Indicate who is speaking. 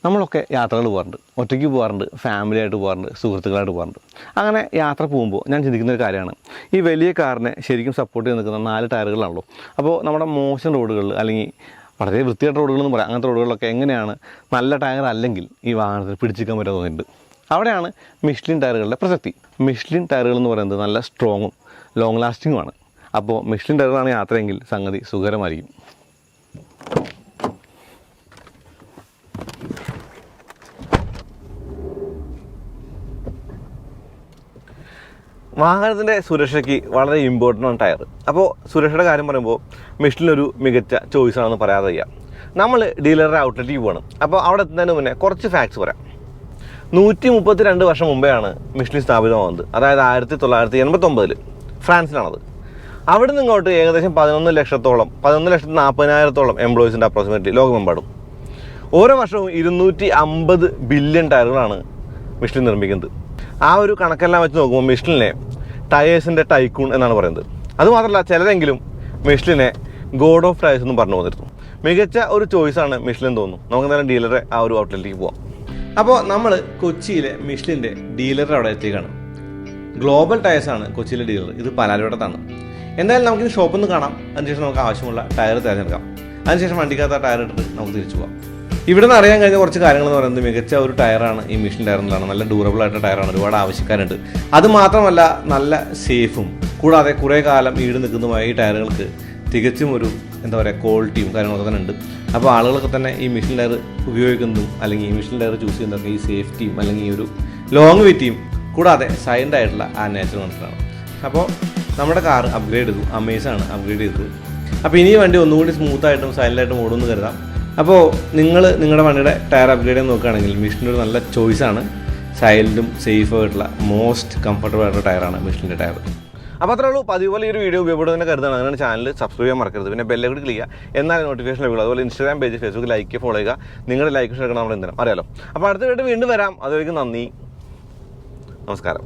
Speaker 1: നമ്മളൊക്കെ യാത്രകൾ പോകാറുണ്ട്, ഒറ്റയ്ക്ക് പോകാറുണ്ട്, ഫാമിലിയായിട്ട് പോകാറുണ്ട്, സുഹൃത്തുക്കളായിട്ട് പോകാറുണ്ട്. അങ്ങനെ യാത്ര പോകുമ്പോൾ ഞാൻ ചിന്തിക്കുന്ന ഒരു കാര്യമാണ്, ഈ വലിയ കാറിനെ ശരിക്കും സപ്പോർട്ട് ചെയ്ത് നിൽക്കുന്ന 4 ടയറുകളാണല്ലോ. അപ്പോൾ നമ്മുടെ മോശം റോഡുകളിൽ അല്ലെങ്കിൽ വളരെ വൃത്തിയായിട്ട് റോഡുകളെന്ന് പറയാം, അങ്ങനത്തെ റോഡുകളിലൊക്കെ എങ്ങനെയാണ് നല്ല ടയർ അല്ലെങ്കിൽ ഈ വാഹനത്തിന് പിടിച്ചിരിക്കാൻ പറ്റുക തോന്നിയിട്ടുണ്ട്. അവിടെയാണ് മിഷ്ലിൻ ടയറുകളുടെ പ്രസക്തി. മിഷ്ലിൻ ടയറുകൾ എന്ന് പറയുന്നത് നല്ല സ്ട്രോങ്ങും ലോങ് ലാസ്റ്റിങ്ങുമാണ്. അപ്പോൾ മിഷ്ലിൻ ടയറുകളാണ് യാത്രയെങ്കിൽ സംഗതി സുഖകരമായിരിക്കും. വാഹനത്തിൻ്റെ സുരക്ഷയ്ക്ക് വളരെ ഇമ്പോർട്ടൻ്റ് ആണ് ടയർ. അപ്പോൾ സുരക്ഷയുടെ കാര്യം പറയുമ്പോൾ മിഷ്ലിനൊരു മികച്ച ചോയ്സാണെന്ന് പറയാതെ വയ്യ. നമ്മൾ ഡീലറുടെ ഔട്ട്ലെറ്റിൽ പോകണം. അപ്പോൾ അവിടെ എത്തുന്നതിന് മുന്നേ കുറച്ച് ഫാക്ട്സ് പറയാം. 132 വർഷം മുമ്പെയാണ് മിഷ്ലിൻ സ്ഥാപിതമാകുന്നത്. അതായത് 1989 ഫ്രാൻസിലാണത്. അവിടെ നിന്ന് ഇങ്ങോട്ട് ഏകദേശം 11,40,000 എംപ്ലോയീസിൻ്റെ അപ്രോക്സിമേറ്റ്ലി ലോകമെമ്പാടും. ഓരോ വർഷവും 250 ബില്യൺ ടയറുകളാണ് മിഷ്ലിൻ നിർമ്മിക്കുന്നത്. ആ ഒരു കണക്കെല്ലാം വെച്ച് നോക്കുമ്പോൾ മിഷ്ലിനെ ടയേഴ്സിൻ്റെ ടൈക്കൂൺ എന്നാണ് പറയുന്നത്. അതുമാത്രമല്ല, ചിലരെങ്കിലും മിഷ്ലിനെ ഗോഡ് ഓഫ് ടയേഴ്സ് എന്നും പറഞ്ഞു പോന്നിരുന്നു. മികച്ച ഒരു ചോയ്സാണ് മിഷ്ലിൻ തോന്നുന്നു. നമുക്ക് എന്തായാലും ഡീലറെ ആ ഒരു ഔട്ട്ലെറ്റിലേക്ക് പോവാം. അപ്പോൾ നമ്മൾ കൊച്ചിയിലെ മിഷ്ലിൻ്റെ ഡീലറുടെ അവിടെ എത്തിയേക്കാണ്. ഗ്ലോബൽ ടയേഴ്സാണ് കൊച്ചിയിലെ ഡീലർ. ഇത് പാലാരിവട്ടത്താണ്. എന്തായാലും നമുക്കിത് ഷോപ്പിൽ നിന്ന് കാണാം. അതിനുശേഷം നമുക്ക് ആവശ്യമുള്ള ടയർ തിരഞ്ഞെടുക്കാം. അതിനുശേഷം വണ്ടിക്കകത്ത് ടയർ ഇട്ടിട്ട് നമുക്ക് തിരിച്ചു പോകാം. ഇവിടെ നിന്ന് അറിയാൻ കഴിഞ്ഞ കുറച്ച് കാര്യങ്ങൾ എന്ന് പറയുന്നത് മികച്ച ഒരു ടയറാണ് ഈ മിഷ്ലിൻ ടയർ എന്നുള്ളതാണ്. നല്ല ഡ്യൂറബിൾ ആയിട്ട് ടയറാണ്, ഒരുപാട് ആവശ്യക്കാരുണ്ട്. അതുമാത്രമല്ല നല്ല സേഫും, കൂടാതെ കുറേ കാലം ഈട് നിൽക്കുന്നതുമായ ഈ ടയറുകൾക്ക് തികച്ചും ഒരു എന്താ പറയുക ക്വാളിറ്റിയും കാര്യങ്ങളൊക്കെ തന്നെ ഉണ്ട്. അപ്പോൾ ആളുകളൊക്കെ തന്നെ ഈ മിഷ്ലിൻ ടയർ ഉപയോഗിക്കുന്നതും അല്ലെങ്കിൽ ഈ മിഷ്ലിൻ ടയർ ചൂസ് ചെയ്യുന്നതൊക്കെ ഈ സേഫ്റ്റിയും അല്ലെങ്കിൽ ഈ ഒരു ലോങ് വിറ്റിയും കൂടാതെ സൈലൻ്റ് ആയിട്ടുള്ള ആ നേച്ചർ കണ്ടിട്ടാണ്. അപ്പോൾ നമ്മുടെ കാർ അപ്ഗ്രേഡ് ചെയ്തു, അമേസാണ് അപ്ഗ്രേഡ് ചെയ്തത്. അപ്പോൾ ഇനി വണ്ടി ഒന്നുകൂടി സ്മൂത്തായിട്ടും സൈലൻ്റായിട്ടും ഓടുമെന്ന് കരുതാം. അപ്പോൾ നിങ്ങളുടെ വണ്ടിയുടെ ടയർ അപ്ഗ്രേഡ് ചെയ്യാൻ നോക്കുകയാണെങ്കിൽ മിഷ്ലിൻ്റെ ഒരു നല്ല ചോയ്സാണ്. സൈലൻറ്റും സേഫ് ആയിട്ടുള്ള മോസ്റ്റ് കംഫർട്ടബിൾ ആയിട്ടുള്ള ടയറാണ് മിഷ്ലിൻ്റെ ടയർ. അപ്പോൾ അത്രേ ഉള്ളൂ. പതിവ് പോലെ ഈ ഒരു വീഡിയോ ഉപയോഗപ്പെടുന്നതിനെ കരുതാണ്. അങ്ങനെ ചാനൽ സബ്സ്ക്രൈബ് ചെയ്യാൻ മറക്കരുത്. പിന്നെ ബെല്ലൈക്കൺ ക്ലിക്ക് ചെയ്യുക, എന്നാലും നോട്ടിഫിക്കേഷൻ ലഭിക്കുള്ളൂ. അതുപോലെ Instagram page, Facebook like follow ചെയ്യുക. നിങ്ങളുടെ ലൈക്ക് ഷെയർ നമ്മൾ എന്തിനാണ് അറിയാലോ. അപ്പോൾ അടുത്ത വീഡിയോ വീണ്ടും വരാം. അതുവരെയ്ക്കും നന്ദി, നമസ്കാരം.